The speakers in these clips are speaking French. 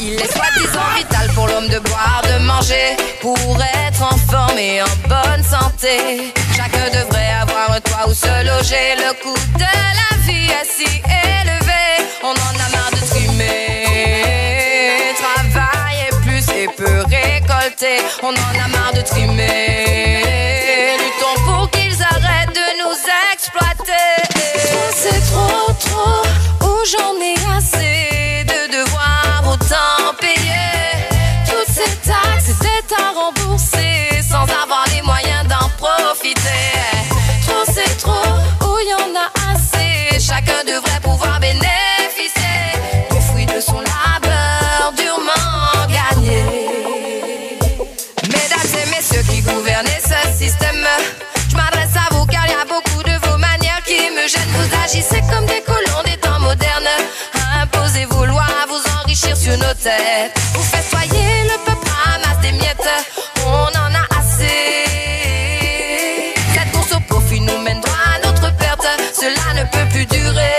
Il est soi-disant vital pour l'homme de boire, de manger, pour être en forme et en bonne santé. Chacun devrait avoir un toit où se loger. Le coût de la vie est si élevé, on en a marre de trimer. Travailler plus et peu récolter, on en a marre de trimer. Luttons pour qu'ils arrêtent de nous exploiter. C'est trop, oh j'en ai assez de devoir autant payer. Toutes ces taxes et dettes à rembourser sans avoir les moyens d'en profiter. Trop c'est trop, oh y'en a assez. Chacun devrait pouvoir bénéficier du fruit de son labeur durement gagné. Mesdames et messieurs qui gouvernez ce système, je m'adresse à vous car il y a beaucoup de vos manières qui me gênent. Vous agissez comme des colons des temps modernes. Imposez vos lois à vous enrichir sur nos têtes. Vous festoyez, le peuple ramasse des miettes. On en a assez. Cette course au profit nous mène droit à notre perte. Cela ne peut plus durer.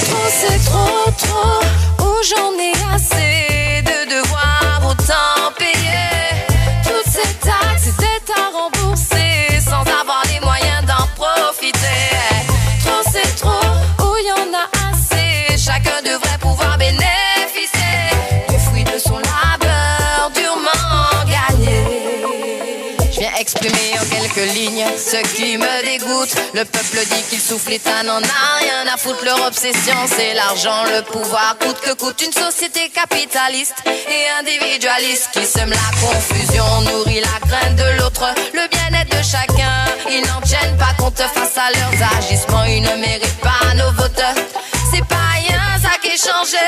Trop c'est trop, oh j'en ai assez de devoir autant payer. Toutes ces taxes et dettes à rembourser sans avoir les moyens d'en profiter. Trop c'est trop, oh y'en a assez. Chacun devrait pouvoir bénéficier du fruit de son labeur durement gagné. Je viens exprimer en quelques lignes ce qui me dégoûte. Le peuple dit qu'il souffle, l'État n'en a rien à foutre. Leur obsession c'est l'argent, le pouvoir, coûte que coûte. Une société capitaliste et individualiste qui sème la confusion, nourrit la crainte de l'autre, le bien-être de chacun. Ils n'en tiennent pas compte face à leurs agissements. Ils ne méritent pas nos votes. C'est pas rien ça qui est changé.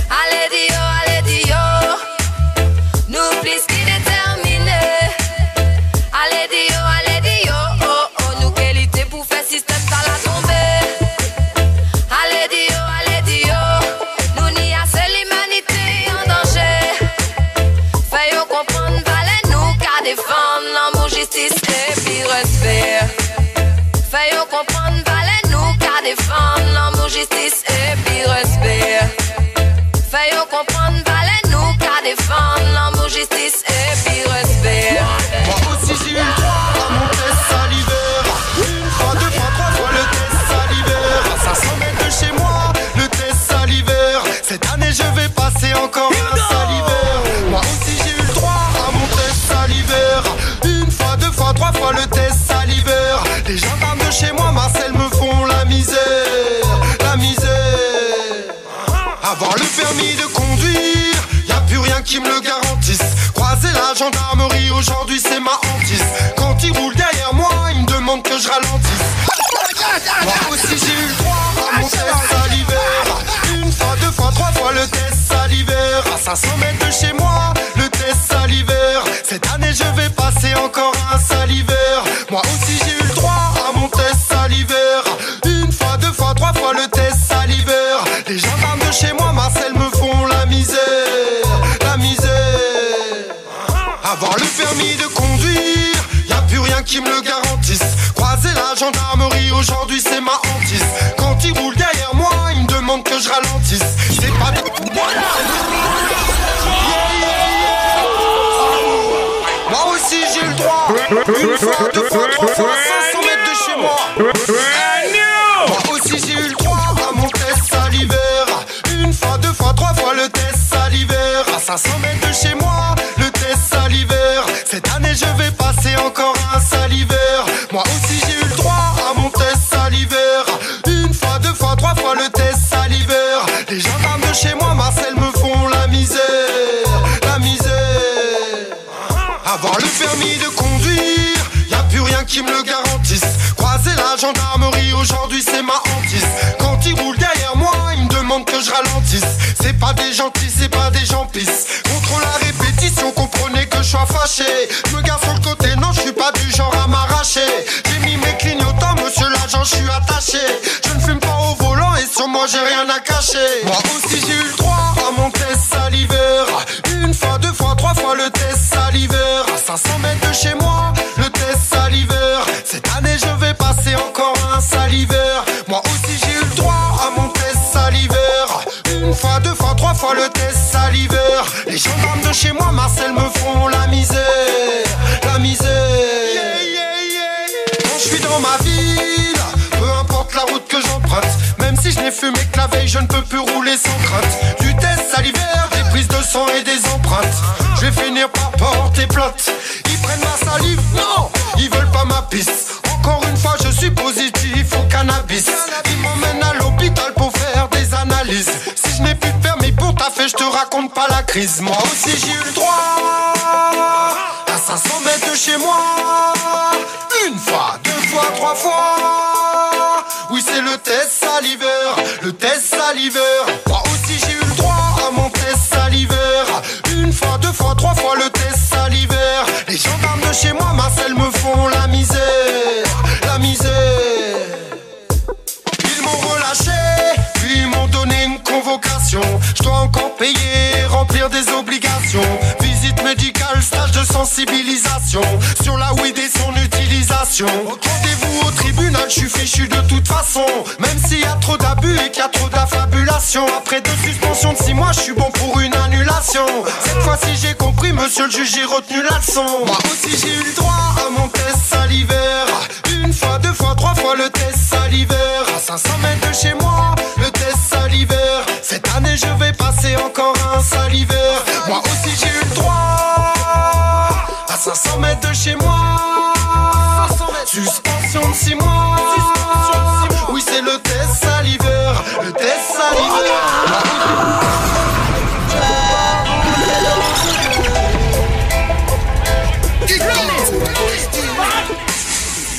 Allez Dio, nous plus qui déterminé. Allez Dio, oh oh, nous qualité pour faire système ça la tomber. Allez Dio, nous n'y a seule l'humanité en danger. Fais-nous comprendre, valez nous qu'à défendre l'amour, justice et puis respect. Fais-nous comprendre, valez nous qu'à défendre l'amour, justice et puis respect. Fais-nous comprendre, valez nous qu'à défendre l'amour, justice et puis respect. Moi aussi j'ai eu le droit à mon test salivaire. Une fois, deux fois, trois fois le test salivaire. À 500 mètres de chez moi, le test salivaire. Cette année je vais passer encore un salivaire. Moi aussi j'ai eu le droit à mon test salivaire. Une fois, deux fois, trois fois le test salivaire. Les gendarmes de chez moi, Marcel, me font la misère. La misère. Avoir le permis de conduire, y'a plus rien qui me le garantisse. Croiser la gendarmerie aujourd'hui c'est ma hantise. Quand ils roulent derrière moi, ils me demandent que je ralentisse. Moi aussi j'ai eu le droit à mon test salivaire. Une fois, deux fois, trois fois le test salivaire. À 500 mètres de chez moi, le test salivaire. Cette année je vais passer encore un salivaire. Moi aussi j'ai eu le droit à mon test salivaire. Une fois, deux fois, trois fois le test salivaire. Les gendarmes de chez moi, Marcel, me font la misère. La misère. Avoir le permis de conduire, y'a plus rien qui me le garantisse. Croiser la gendarmerie aujourd'hui c'est ma hantise. Quand ils roulent derrière moi, ils me demandent que je ralentisse. C'est pas de... Moi aussi j'ai eu le droit. Une fois, deux fois, trois fois, 500 mètres de chez moi. Moi aussi j'ai eu le droit à mon test salivaire. Une fois, deux fois, trois qui me le garantissent. Croiser la gendarmerie, aujourd'hui c'est ma hantise. Quand ils roulent derrière moi, ils me demandent que je ralentisse. C'est pas des gentils, c'est pas des gens pisses. Contrôle la répétition, comprenez que je sois fâché. Je me garde sur le côté, non je suis pas du genre à m'arracher. J'ai mis mes clignotants, monsieur l'agent, je suis attaché. Je ne fume pas au volant et sur moi j'ai rien à cacher. Moi aussi j'ai eu le droit à mon test salivaire. Une fois, deux fois, trois fois le test salivaire. À 500 mètres de chez moi, le test salivaire. Cette année je vais passer encore un salivaire. Moi aussi j'ai eu le droit à mon test salivaire. Une fois, deux fois, trois fois le test salivaire. Les gendarmes de chez moi, Marcel, me font la misère. La misère. Quand je suis dans ma ville, peu importe la route que j'emprunte, même si je n'ai fumé que la veille, je ne peux plus rouler sans crainte. Du test salivaire, des prises de sang et des empreintes. Je vais finir par porter plainte. Ils prennent ma salive, non, ils veulent pas ma pisse. Encore une fois, je suis positif au cannabis. Ils m'emmènent à l'hôpital pour faire des analyses. Si je n'ai plus de permis pour taffer, je te raconte pas la crise. Moi aussi j'ai eu le droit à 500 mètres de chez moi. Une fois, deux fois, trois fois. Oui, c'est le test salivaire, le test salivaire. Moi aussi j'ai eu le droit à mon test salivaire. Une fois, deux fois, trois fois le test salivaire. Les gendarmes de chez moi, Marcel, me font la misère. La misère. Ils m'ont relâché, puis ils m'ont donné une convocation. Je dois encore payer, remplir des obligations. Visite médicale, stage de sensibilisation sur la weed et son utilisation. Rendez-vous au tribunal, je suis fichu de toute façon. Même s'il y a trop d'abus et qu'il y a trop d'affabulation. Après 2 suspensions de 6 mois, je suis bon pour une annulation. Cette fois-ci j'ai compris, monsieur le juge, j'ai retenu la leçon. Moi aussi j'ai eu le droit à mon test salivaire. Une fois, deux fois, trois fois le test salivaire. À 500 mètres de chez moi, le test salivaire. Cette année je vais passer encore un salivaire. Moi aussi j'ai eu le droit à 500 mètres de chez moi. Suspension de 6 mois. Oui c'est le test salivaire. Le test salivaire.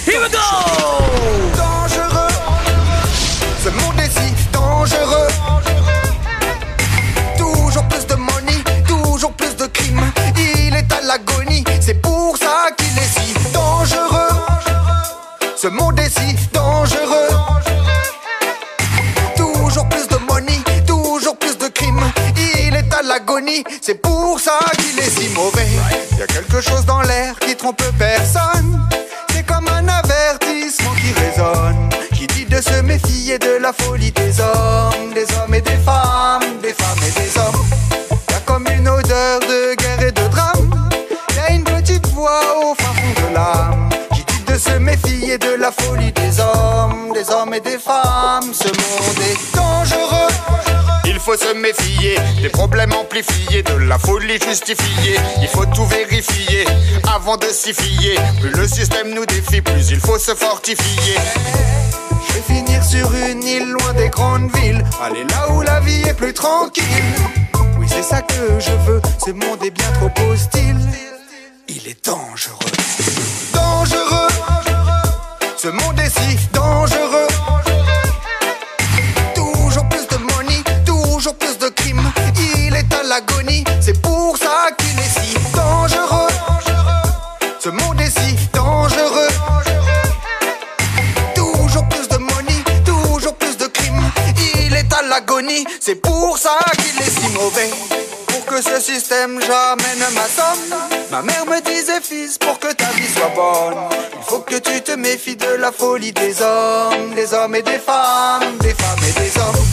Here we go! Dangereux, ce monde est si dangereux. Toujours plus de money, toujours plus de crimes. Il est à l'agonie, c'est pour ça qu'il est si dangereux. Ce monde est si dangereux. Toujours plus de money, toujours plus de crimes. Il est à l'agonie, c'est pour ça qu'il est si mauvais. Il y a quelque chose dans l'air qui trompe personne. C'est comme un avertissement qui résonne, qui dit de se méfier de la folie des hommes et des femmes et des hommes. Y'a comme une odeur de guerre et de drame. Y'a une petite voix au fin fond de l'âme qui dit de se méfier de la folie des hommes et des femmes. Ce monde est dangereux. Il faut se méfier des problèmes amplifiés, de la folie justifiée. Il faut tout vérifier avant de s'y fier. Plus le système nous défie, plus il faut se fortifier. Je vais finir sur une île loin des grandes villes, aller là où la vie est plus tranquille. Oui c'est ça que je veux, ce monde est bien trop hostile. Il est dangereux. Dangereux. Ce monde est si dangereux. Toujours plus de money, toujours plus de crimes. Il est à l'agonie, c'est pour ça qu'il est si dangereux. Ce monde est si dangereux. Toujours plus de money, toujours plus de crimes. Il est à l'agonie, c'est pour ça qu'il est si mauvais. Pour que ce système j'amène ma somme, ma mère me disait fils, pour que ta vie soit bonne, il faut que tu te méfies de la folie des hommes et des femmes et des hommes.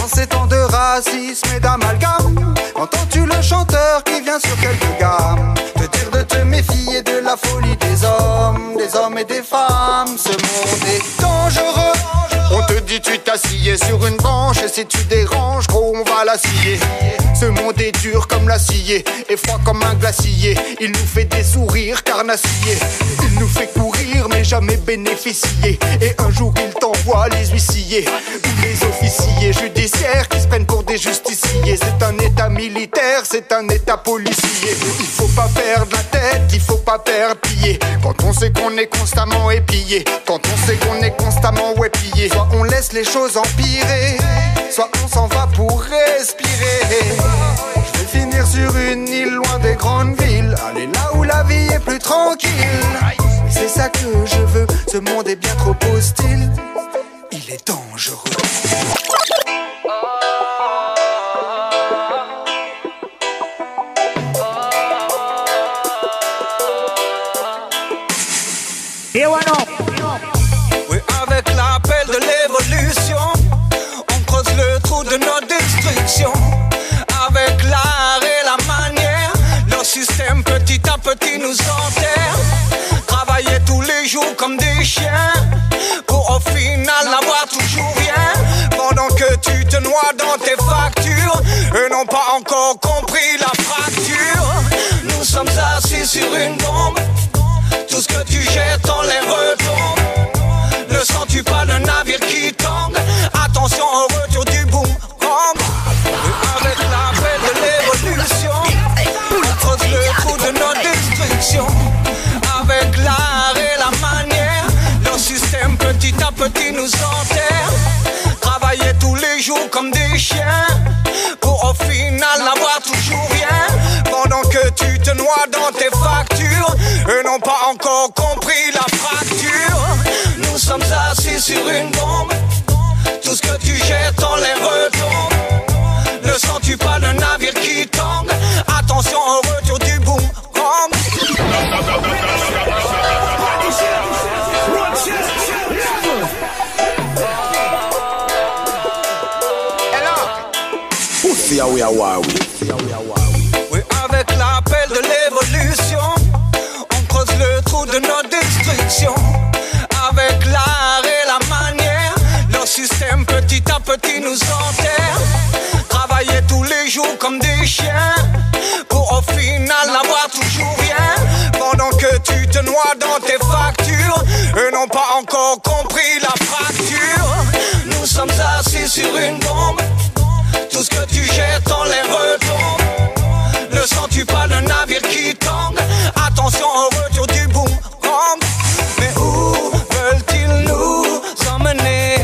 En ces temps de racisme et d'amalgame, entends-tu le chanteur qui vient sur quelques gammes te dire de te méfier de la folie des hommes et des femmes. Ce monde est dangereux. On te dit tu t'assieds sur une branche et si tu déranges, gros on va l'acier. Ce monde est dur comme l'acier et froid comme un glacier. Il nous fait des sourires carnassiers. Il nous fait courir mais jamais bénéficier. Et un jour il t'envoie les huissiers ou les officiers judiciaires qui se prennent pour des des justiciers. C'est un état militaire, c'est un état policier. Il faut pas perdre la tête, il faut pas perdre pied. Quand on sait qu'on est constamment épillé, quand on sait qu'on est constamment épillé. Soit on laisse les choses empirer, soit on s'en va pour respirer. Je vais finir sur une île loin des grandes villes, aller là où la vie est plus tranquille. C'est ça que je veux, ce monde est bien trop hostile. Il est dangereux. Oui, avec l'appel de l'évolution, on creuse le trou de notre destruction. Avec l'art et la manière, leur système petit à petit nous enterre. Travailler tous les jours comme des chiens, pour au final n'avoir toujours rien. Pendant que tu te noies dans tes factures, eux n'ont pas encore compris la fracture. Nous sommes assis sur une bombe, tout ce que tu jettes on les retombe. Ne sens-tu pas le navire qui tangue? Attention au retour du boom. Avec l'appel de l'évolution, on creuse le trou de notre destruction. Avec l'art et la manière, leur système petit à petit nous enterre. Travailler tous les jours comme des chiens, pour au final n'avoir toujours rien. Pendant que tu te noies dans tes factures, eux n'ont pas encore compris la fracture. Nous sommes assis sur une bombe, tout ce que tu jettes on les retombe. Ne sens-tu pas le navire qui tangue? Attention au retour du boom. Oui, avec l'appel de l'évolution, on creuse le trou de notre destruction. Avec l'art et la manière, leur système petit à petit nous enterre. Travailler tous les jours comme des chiens, pour au final n'avoir toujours rien. Pendant que tu te noies dans tes factures, eux n'ont pas encore compris la fracture. Nous sommes assis sur une bombe, tout ce que tu jettes on les retombe. Ne sens-tu pas le navire qui tangue? Attention au retour du boom. Mais où veulent-ils nous emmener?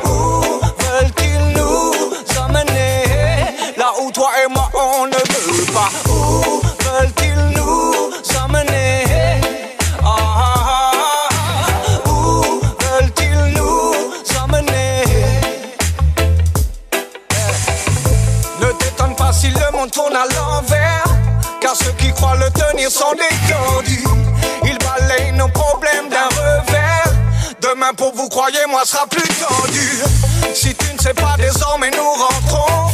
Où veulent-ils nous emmener? Là où toi et moi on ne veut pas. Où veulent-ils nous emmener? Où veulent-ils nous emmener? Ne t'étonne pas si le monde tourne à l'envers, car ceux qui croient le tenir sont détendus. Ils balayent nos problèmes d'un revers. Demain pour vous, croyez-moi, sera plus tendu. Si tu ne sais pas, désormais nous rentrons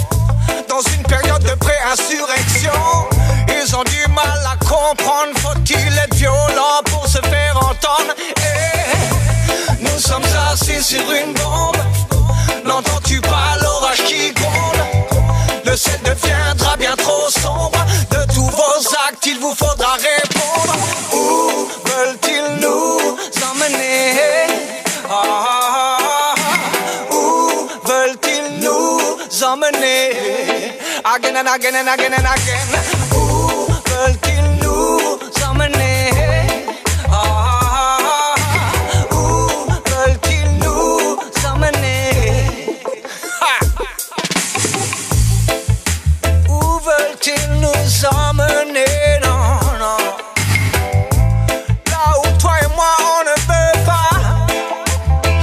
dans une période de pré-insurrection. Ils ont du mal à comprendre, faut-il être violent pour se faire entendre? Nous sommes assis sur une bombe, n'entends-tu pas l'orage qui gronde? Le ciel deviendra bien trop sombre, de tous vos actes il vous faudra répondre. Où veulent-ils nous emmener? Où veulent-ils nous emmener? Again and again and again and again. Où veulent-ils nous emmener? Où veulent-ils nous emmener? Où veulent-ils nous emmener? Non, non. Là où toi et moi on ne veut pas.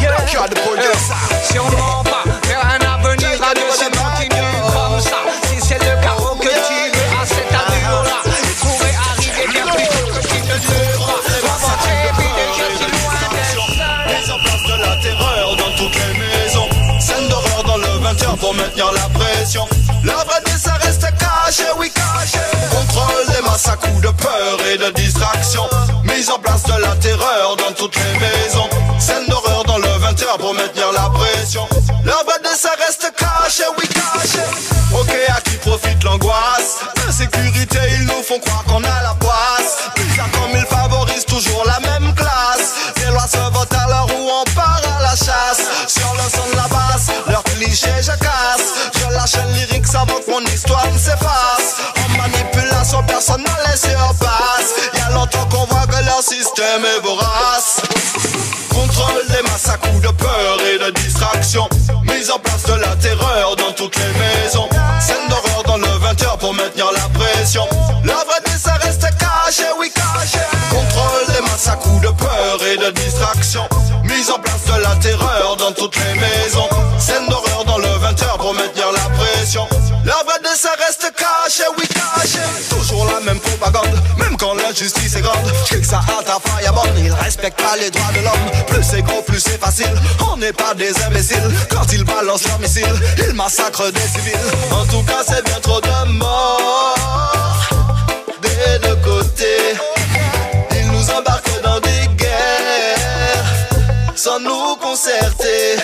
Yeah. Si on m'en va vers un avenir à deux, c'est continue comme ça. Si c'est le chaos que tu veux à cette allure-là, il pourrait arriver bien plus tôt que tu ne le crois. Maman, t'es vidé, je suis loin d'être seul. Mise en place de la terreur dans toutes les maisons. Scène d'horreur dans le 20h pour maintenir la pression. La vraie ça reste caché, oui caché. Contrôle des masses à coups de peur et de distraction. Mise en place de la terreur dans toutes les maisons. Scène d'horreur dans le 20h pour maintenir la pression. La vraie ça reste caché, oui caché. Ok, à qui profite l'angoisse? L'insécurité, ils nous font croire qu'on a la poisse. Bizarre comme ils favorisent toujours la même classe. Les lois se votent à l'heure où on part à la chasse. Sur le son de la basse, leur clichés je casse. Je lâche un lyrique avant que mon histoire ne s'efface. En manipulation personne ne les surpasse. Y'a longtemps qu'on voit que leur système est vorace. Contrôle des masses à coups de peur et de distraction. Mise en place de la terreur dans toutes les maisons. Scène d'horreur dans le 20h pour maintenir la pression. La vraie ça reste caché, oui caché. Contrôle des masses à coups de peur et de distraction. Mise en place de la terreur dans toutes les maisons. Scène d'horreur dans le 20h pour maintenir la pression. La vraie ça reste caché, oui caché. Toujours la même propagande, même quand l'injustice est grande. Que ça à ta faille à bande, ils respectent pas les droits de l'homme. Plus c'est gros, plus c'est facile. On n'est pas des imbéciles. Quand ils balancent leurs missiles, ils massacrent des civils. En tout cas, c'est bien trop de morts des deux côtés. Ils nous embarquent dans des guerres sans nous concerter.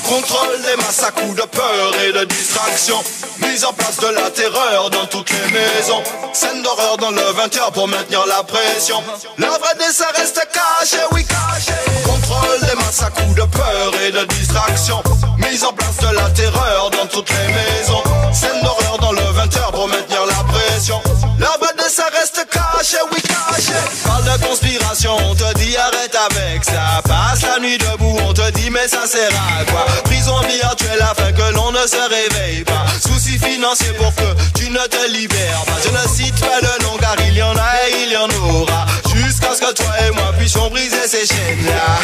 Contrôle des masses à coups de peur et de distraction. Mise en place de la terreur dans toutes les maisons. Scène d'horreur dans le 20h pour maintenir la pression. La vraie ça reste caché, oui caché. Contrôle des masses à coups de peur et de distraction. Mise en place de la terreur dans toutes les maisons. Scène d'horreur dans le 20h pour maintenir la pression. La vraie ça reste caché, oui caché. Parle de conspiration, on te dit arrête avec ça. Passe la nuit debout, on te dit mais ça sert à quoi? Prison virtuelle afin que l'on ne se réveille pas. Soucis financiers pour que tu ne te libères pas. Je ne cite pas de nom car il y en a et il y en aura. Jusqu'à ce que toi et moi puissions briser ces chaînes-là.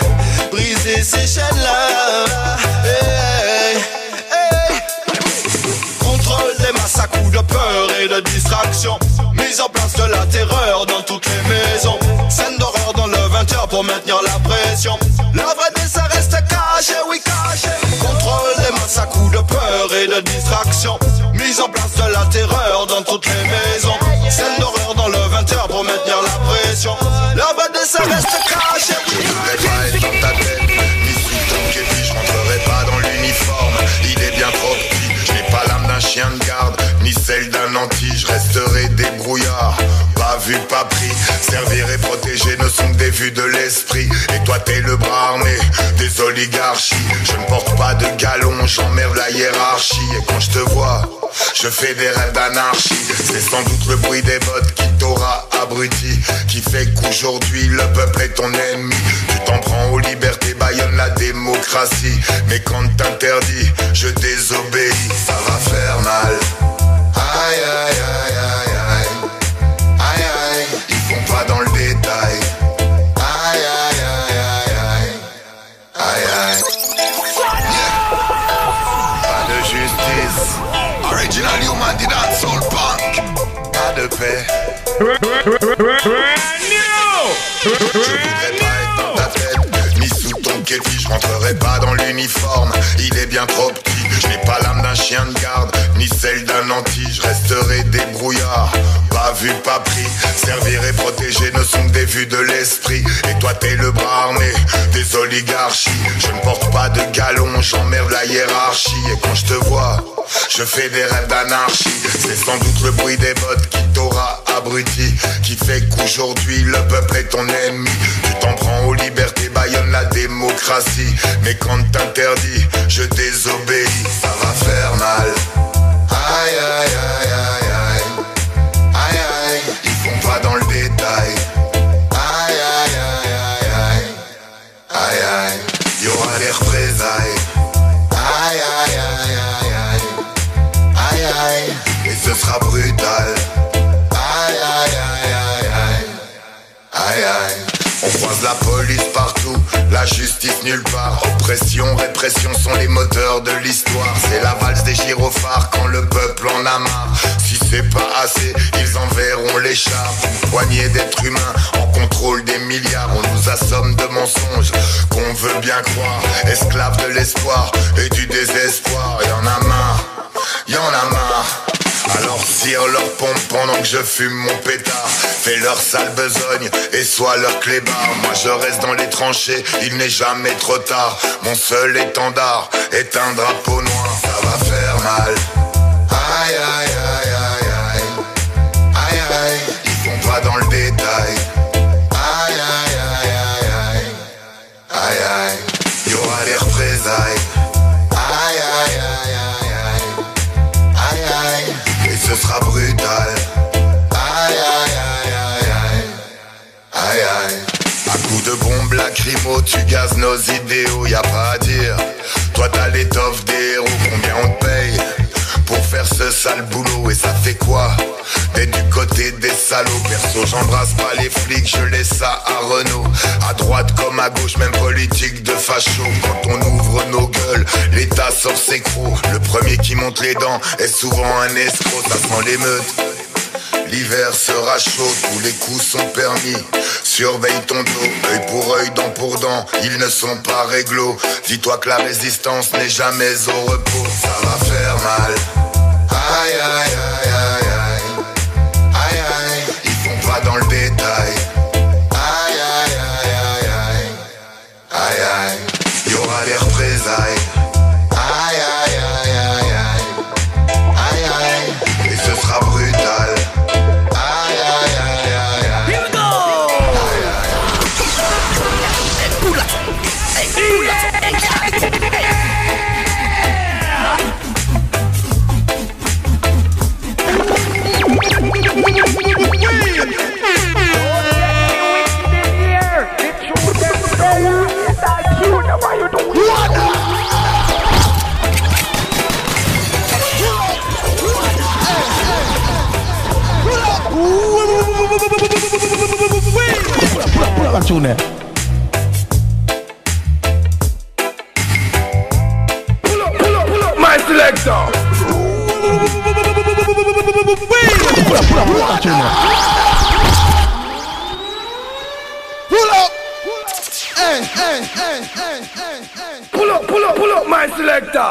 Briser ces chaînes-là. Hey, hey. Contrôle des masses à coups de peur et de distraction. Mise en place de la terreur dans toutes les maisons. Scène d'horreur dans le 20h pour maintenir la pression. La vraie ça reste caché, oui caché. Contrôle des masses à coups de peur et de distraction. Mise en place de la terreur dans toutes les maisons. Scène d'horreur dans le 20h pour maintenir la pression. La vraie ça reste caché, oui caché. Je ne dans ta tête, ni sous ton képi, je rentrerai pas dans l'uniforme. Il est bien trop petit, je n'ai pas l'âme d'un chien de garde, ni celle d'un nanti, je resterai débrouillard. Pas vu, pas pris, servir et protéger ne sont que des vues de l'esprit. Et toi t'es le bras armé des oligarchies. Je ne porte pas de galon, j'emmerde la hiérarchie. Et quand je te vois, je fais des rêves d'anarchie. C'est sans doute le bruit des bottes qui t'aura abruti, qui fait qu'aujourd'hui le peuple est ton ennemi. Tu t'en prends aux libertés, bâillonne la démocratie. Mais quand t'interdis, je désobéis. Ça va faire mal. Aïe aïe aïe aïe aïe. Aïe aïe, ils vont pas dans le détail. Aïe aïe aïe aïe aïe. Aïe aïe. Pas de justice. Original human did that soul punk. Pas de paix. Je voudrais pas être dans ta tête, ni sous ton képi, je rentrerai pas dans l'uniforme. Il est bien trop petit, je n'ai pas l'âme d'un chien de garde, ni celle d'un nanti, je resterai débrouillard. Pas vu, pas pris, servir et protéger ne sont que des vues de l'esprit. Et toi t'es le bras armé des oligarchies. Je ne porte pas de galon, j'emmerde la hiérarchie. Et quand je te vois, je fais des rêves d'anarchie. C'est sans doute le bruit des bottes qui t'aura abruti, qui fait qu'aujourd'hui le peuple est ton ennemi. Tu t'en prends aux libertés, bâillonne la démocratie. Mais quand t'interdis, je désobéis. Ça va faire mal. Aïe aïe aïe aïe aïe. Aïe aïe, ils vont pas dans le détail. Aïe aïe aïe aïe aïe. Aïe aïe, y'aura les représailles. Aïe aïe aïe aïe aïe. Aïe aïe, et ce sera brutal. Aïe aïe aïe aïe aïe. Aïe aïe. On croise la police partout, la justice nulle part. Oppression, répression sont les moteurs de l'histoire. C'est la valse des gyrophares quand le peuple en a marre. Si c'est pas assez, ils enverront les chars. Une poignée d'êtres humains en contrôle des milliards. On nous assomme de mensonges qu'on veut bien croire. Esclaves de l'espoir et du désespoir. Y'en a marre, y'en a marre. Alors tire leur pompe pendant que je fume mon pétard. Fais leur sale besogne et sois leur clébard. Moi je reste dans les tranchées, il n'est jamais trop tard. Mon seul étendard est un drapeau noir. Ça va faire mal. Aïe aïe aïe aïe aïe. Aïe aïe, ils vont pas dans le détail. Aïe aïe aïe aïe aïe. Aïe aïe, y'aura les représailles. Aïe aïe ce sera brutal. Aïe aïe aïe aïe aïe. Aïe aïe. À coups de bombes lacrymo, tu gazes nos idéaux, y a pas à dire. Toi t'as l'étoffe des héros, combien on te paye pour faire ce sale boulot? Et ça fait quoi d'être du côté des salauds? Perso j'embrasse pas les flics, je laisse ça à Renault. À droite comme à gauche, même politique de facho. Quand on ouvre nos gueules, l'État sort ses crocs. Le premier qui monte les dents est souvent un escroc. Ça sent l'émeute. L'hiver sera chaud, tous les coups sont permis. Surveille ton dos, œil pour œil, dent pour dent. Ils ne sont pas réglo. Dis-toi que la résistance n'est jamais au repos. Ça va faire mal. Aïe aïe aïe aïe aïe. Aïe aïe, ils font pas dans le détail. Aïe aïe aïe aïe aïe. Aïe aïe, y'aura les représailles. Aïe aïe aïe aïe aïe. Aïe aïe, et ce sera brutal. Pull up tune there. Pull up my selector. Pull up tune there. Pull up. Hey, hey, hey, hey, hey, hey. Pull up my selector.